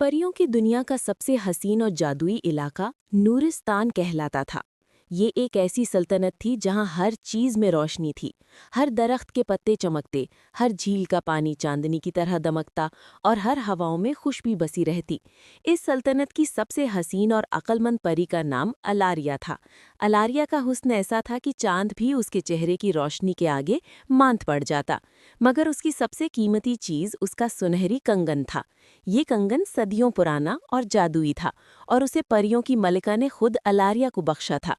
परियों की दुनिया का सबसे हसीन और जादुई इलाका नूरिस्तान कहलाता था। ये एक ऐसी सल्तनत थी जहां हर चीज में रोशनी थी। हर दरख्त के पत्ते चमकते, हर झील का पानी चांदनी की तरह दमकता और हर हवाओं में खुशबू बसी रहती। इस सल्तनत की सबसे हसीन और अक्लमंद परी का नाम अलारिया था। अलारिया का हुस्न ऐसा था कि चांद भी उसके चेहरे की रोशनी के आगे मांद पड़ जाता। मगर उसकी सबसे कीमती चीज उसका सुनहरी कंगन था। ये कंगन सदियों पुराना और जादुई था और उसे परियों की मलिका ने खुद अलारिया को बख्शा था।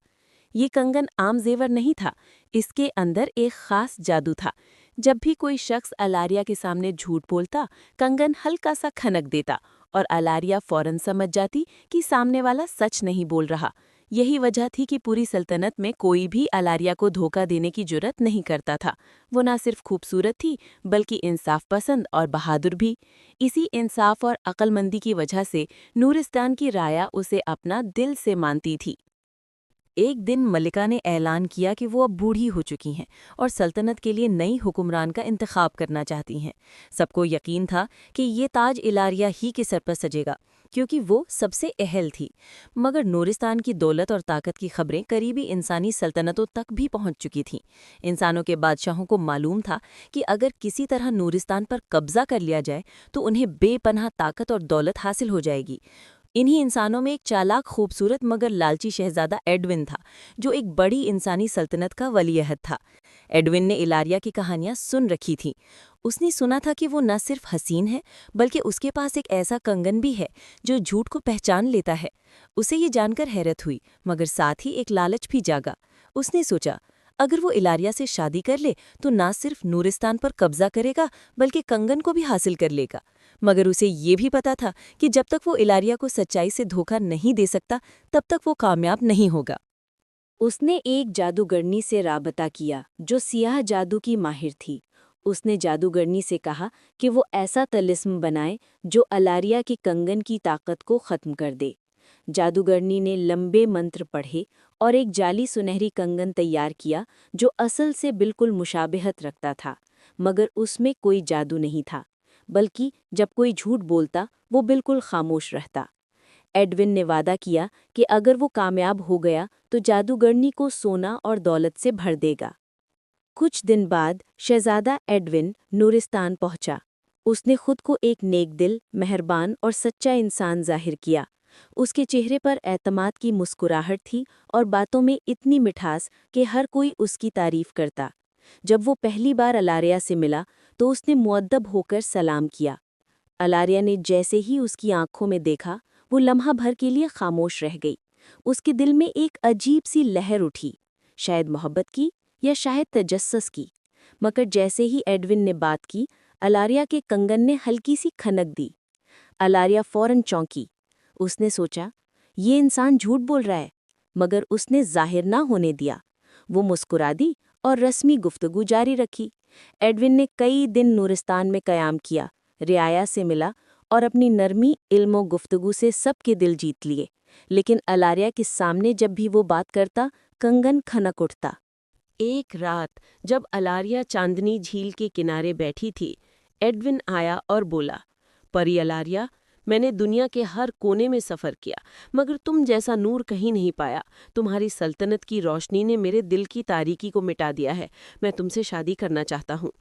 ये कंगन आम जेवर नहीं था, इसके अंदर एक खास जादू था। जब भी कोई शख्स अलारिया के सामने झूठ बोलता, कंगन हल्का सा खनक देता और अलारिया फौरन समझ जाती कि सामने वाला सच नहीं बोल रहा। यही वजह थी कि पूरी सल्तनत में कोई भी अलारिया को धोखा देने की जुर्रत नहीं करता था। वो ना सिर्फ खूबसूरत थी, बल्कि इंसाफ पसंद और बहादुर भी। इसी इंसाफ और अक्लमंदी की वजह से नूरिस्तान की राया उसे अपना दिल से मानती थी। एक दिन मलिका ने ऐलान किया कि वो अब बूढ़ी हो चुकी हैं और सल्तनत के लिए नई हुक्मरान का इंतखाब करना चाहती हैं। सबको यकीन था कि ये ताज इलारिया ही के सर पर सजेगा, क्योंकि वो सबसे अहल थी। मगर नूरिस्तान की दौलत और ताकत की खबरें करीबी इंसानी सल्तनतों तक भी पहुंच चुकी थीं। इंसानों के बादशाहों को मालूम था कि अगर किसी तरह नूरिस्तान पर कब्जा कर लिया जाए तो उन्हें बेपनाह ताकत और दौलत हासिल हो जाएगी। इन्हीं इंसानों में एक चालाक, खूबसूरत मगर लालची शहजादा एडविन था, जो एक बड़ी इंसानी सल्तनत का वलीअहद था। एडविन ने इलारिया की कहानियां सुन रखी थीं। उसने सुना था कि वो न सिर्फ हसीन है, बल्कि उसके पास एक ऐसा कंगन भी है जो झूठ को पहचान लेता है। उसे ये जानकर हैरत हुई, मगर साथ ही एक लालच भी जागा। उसने सोचा, अगर वो इलारिया से शादी कर ले तो ना सिर्फ नूरिस्तान पर कब्जा करेगा, बल्कि कंगन को भी हासिल कर लेगा। मगर उसे ये भी पता था कि जब तक वो इलारिया को सच्चाई से धोखा नहीं दे सकता, तब तक वो कामयाब नहीं होगा। उसने एक जादूगरनी से राबता किया जो सियाह जादू की माहिर थी। उसने जादूगरनी से कहा कि वो ऐसा तलिस्म बनाए जो अलारिया के कंगन की ताकत को ख़त्म कर दे। जादूगरनी ने लंबे मंत्र पढ़े और एक जाली सुनहरी कंगन तैयार किया जो असल से बिल्कुल मुशाबिहत रखता था, मगर उसमें कोई जादू नहीं था, बल्कि जब कोई झूठ बोलता वो बिल्कुल खामोश रहता। एडविन ने वादा किया कि अगर वो कामयाब हो गया तो जादूगरनी को सोना और दौलत से भर देगा। कुछ दिन बाद शहजादा एडविन नूरिस्तान पहुंचा। उसने खुद को एक नेकदिल, मेहरबान और सच्चा इंसान जाहिर किया। उसके चेहरे पर एतमाद की मुस्कुराहट थी और बातों में इतनी मिठास कि हर कोई उसकी तारीफ करता। जब वो पहली बार अलारिया से मिला तो उसने मुअद्दब होकर सलाम किया। अलारिया ने जैसे ही उसकी आंखों में देखा, वो लम्हा भर के लिए खामोश रह गई। उसके दिल में एक अजीब सी लहर उठी, शायद मोहब्बत की या शायद तजस्सुस की। मगर जैसे ही एडविन ने बात की, अलारिया के कंगन ने हल्की सी खनक दी। अलारिया फौरन चौंकी। उसने सोचा, ये इंसान झूठ बोल रहा है, मगर उसने जाहिर ना होने दिया। वो मुस्कुरा दी और रस्मी गुफ्तगू जारी रखी। एडविन ने कई दिन नूरिस्तान में क़याम किया, रियाया से मिला और अपनी नरमी, इल्म और गुफ्तगू से सबके दिल जीत लिए। लेकिन अलारिया के सामने जब भी वो बात करता, कंगन खनक उठता। एक रात जब अलारिया चांदनी झील के किनारे बैठी थी, एडविन आया और बोला, परी अलारिया, मैंने दुनिया के हर कोने में सफ़र किया, मगर तुम जैसा नूर कहीं नहीं पाया। तुम्हारी सल्तनत की रोशनी ने मेरे दिल की तारीकी को मिटा दिया है। मैं तुमसे शादी करना चाहता हूँ।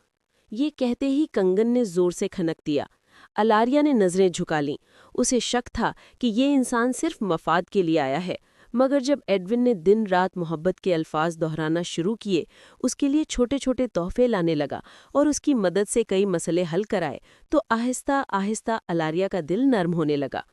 ये कहते ही कंगन ने जोर से खनक दिया। अलारिया ने नज़रें झुका लीं। उसे शक था कि ये इंसान सिर्फ मफाद के लिए आया है। मगर जब एडविन ने दिन रात मोहब्बत के अल्फाज दोहराना शुरू किए, उसके लिए छोटे छोटे तोहफे लाने लगा और उसकी मदद से कई मसले हल कराए, तो आहिस्ता आहिस्ता अलारिया का दिल नर्म होने लगा।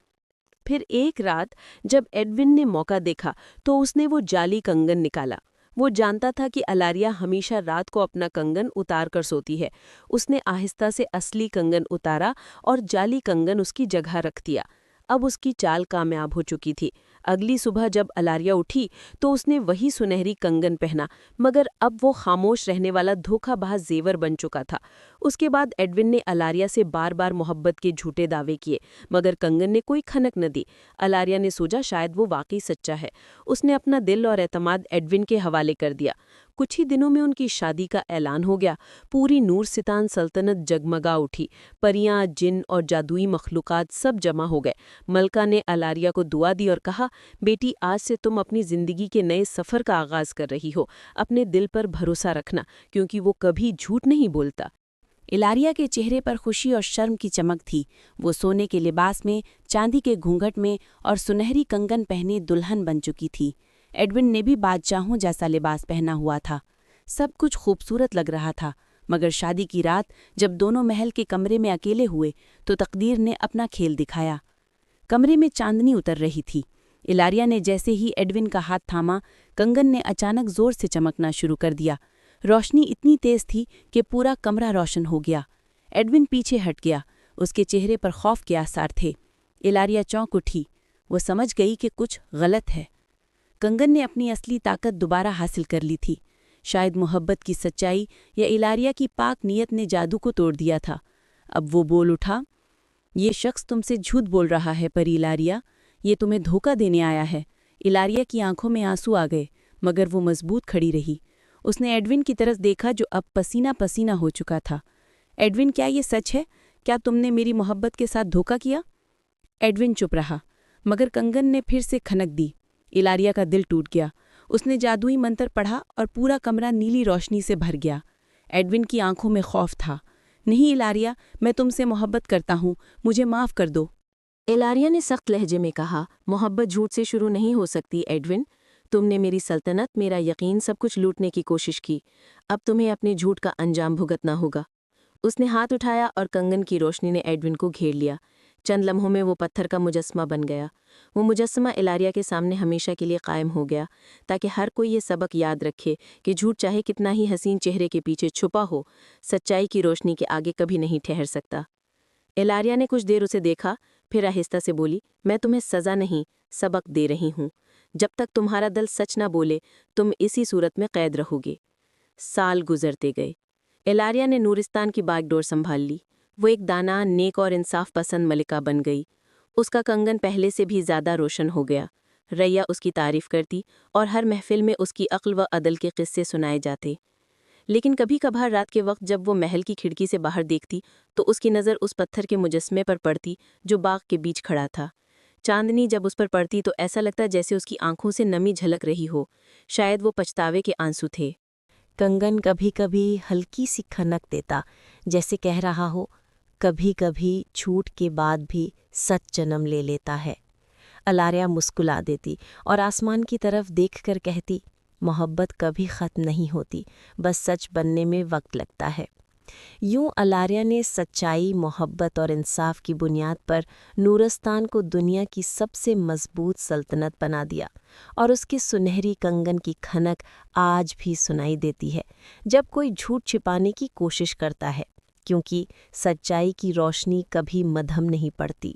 फिर एक रात जब एडविन ने मौका देखा तो उसने वो जाली कंगन निकाला। वो जानता था कि अलारिया हमेशा रात को अपना कंगन उतार कर सोती है। उसने आहिस्ता से असली कंगन उतारा और जाली कंगन उसकी जगह रख दिया। अब उसकी चाल कामयाब हो चुकी थी। अगली सुबह जब अलारिया उठी तो उसने वही सुनहरी कंगन पहना, मगर अब वो खामोश रहने वाला धोखाबाज जेवर बन चुका था। اس کے بعد ایڈون نے الاریہ سے بار بار محبت کے جھوٹے دعوے کیے، مگر کنگن نے کوئی کھنک نہ دی۔ الاریہ نے سوچا شاید وہ واقعی سچا ہے۔ اس نے اپنا دل اور اعتماد ایڈون کے حوالے کر دیا۔ کچھ ہی دنوں میں ان کی شادی کا اعلان ہو گیا۔ پوری نورستان سلطنت جگمگا اٹھی۔ پریاں، جن اور جادوئی مخلوقات سب جمع ہو گئے۔ ملکہ نے الاریہ کو دعا دی اور کہا، بیٹی آج سے تم اپنی زندگی کے نئے سفر کا آغاز کر رہی ہو۔ اپنے دل پر بھروسہ رکھنا، کیونکہ وہ کبھی جھوٹ نہیں بولتا۔ الاریہ کے چہرے پر خوشی اور شرم کی چمک تھی۔ وہ سونے کے لباس میں، چاندی کے گھونگھٹ میں اور سنہری کنگن پہنے دلہن بن چکی تھی۔ ایڈون نے بھی بادشاہوں جیسا لباس پہنا ہوا تھا۔ سب کچھ خوبصورت لگ رہا تھا، مگر شادی کی رات جب دونوں محل کے کمرے میں اکیلے ہوئے تو تقدیر نے اپنا کھیل دکھایا۔ کمرے میں چاندنی اتر رہی تھی۔ الاریہ نے جیسے ہی ایڈون کا ہاتھ تھاما، کنگن نے اچانک زور سے چمکنا شروع کر دیا۔ روشنی اتنی تیز تھی کہ پورا کمرہ روشن ہو گیا۔ ایڈون پیچھے ہٹ گیا۔ اس کے چہرے پر خوف کے آثار تھے۔ الاریہ چونک اٹھی۔ وہ سمجھ گئی کہ کچھ غلط ہے۔ کنگن نے اپنی اصلی طاقت دوبارہ حاصل کر لی تھی۔ شاید محبت کی سچائی یا الاریہ کی پاک نیت نے جادو کو توڑ دیا تھا۔ اب وہ بول اٹھا، یہ شخص تم سے جھوٹ بول رہا ہے پری الاریہ، یہ تمہیں دھوکہ دینے آیا ہے۔ الاریہ کی آنکھوں میں آنسو آ گئے، مگر وہ مضبوط کھڑی رہی۔ اس نے ایڈون کی طرف دیکھا جو اب پسینہ پسینہ ہو چکا تھا۔ ایڈون، کیا یہ سچ ہے؟ کیا تم نے میری محبت کے ساتھ دھوکہ کیا؟ ایڈون چپ رہا، مگر کنگن نے پھر سے کھنک دی۔ الاریہ کا دل ٹوٹ گیا۔ اس نے جادوئی منتر پڑھا اور پورا کمرہ نیلی روشنی سے بھر گیا۔ ایڈون کی آنکھوں میں خوف تھا۔ نہیں الاریہ، میں تم سے محبت کرتا ہوں، مجھے معاف کر دو۔ الاریہ نے سخت لہجے میں کہا، محبت جھوٹ سے شروع نہیں ہو سکتی ایڈون۔ تم نے میری سلطنت، میرا یقین، سب کچھ لوٹنے کی کوشش کی۔ اب تمہیں اپنے جھوٹ کا انجام بھگتنا ہوگا۔ اس نے ہاتھ اٹھایا اور کنگن کی روشنی نے ایڈون کو گھیر لیا۔ چند لمحوں میں وہ پتھر کا مجسمہ بن گیا۔ وہ مجسمہ الاریہ کے سامنے ہمیشہ کے لیے قائم ہو گیا، تاکہ ہر کوئی یہ سبق یاد رکھے کہ جھوٹ چاہے کتنا ہی حسین چہرے کے پیچھے چھپا ہو، سچائی کی روشنی کے آگے کبھی نہیں ٹھہر سکتا۔ الاریہ نے کچھ دیر اسے دیکھا، پھر آہستہ سے بولی، میں تمہیں سزا نہیں، سبق دے رہی ہوں۔ جب تک تمہارا دل سچ نہ بولے، تم اسی صورت میں قید رہو گے۔ سال گزرتے گئے۔ الاریہ نے نورستان کی باغ ڈور سنبھال لی۔ وہ ایک دانا، نیک اور انصاف پسند ملکہ بن گئی۔ اس کا کنگن پہلے سے بھی زیادہ روشن ہو گیا۔ رعیہ اس کی تعریف کرتی اور ہر محفل میں اس کی عقل و عدل کے قصے سنائے جاتے۔ لیکن کبھی کبھار رات کے وقت جب وہ محل کی کھڑکی سے باہر دیکھتی تو اس کی نظر اس پتھر کے مجسمے پر پڑتی جو باغ کے بیچ کھڑا تھا۔ چاندنی جب اس پر پڑتی تو ایسا لگتا جیسے اس کی آنکھوں سے نمی جھلک رہی ہو، شاید وہ پچھتاوے کے آنسو تھے۔ کنگن کبھی کبھی ہلکی سی کھنک دیتا، جیسے کہہ رہا ہو، کبھی کبھی جھوٹ کے بعد بھی سچ جنم لے لیتا ہے۔ الاریہ مسکرا دیتی اور آسمان کی طرف دیکھ کر کہتی، محبت کبھی ختم نہیں ہوتی، بس سچ بننے میں وقت لگتا ہے۔ یوں الاریہ نے سچائی، محبت اور انصاف کی بنیاد پر نورستان کو دنیا کی سب سے مضبوط سلطنت بنا دیا، اور اس کے سنہری کنگن کی کھنک آج بھی سنائی دیتی ہے جب کوئی جھوٹ چھپانے کی کوشش کرتا ہے، کیونکہ سچائی کی روشنی کبھی مدھم نہیں پڑتی۔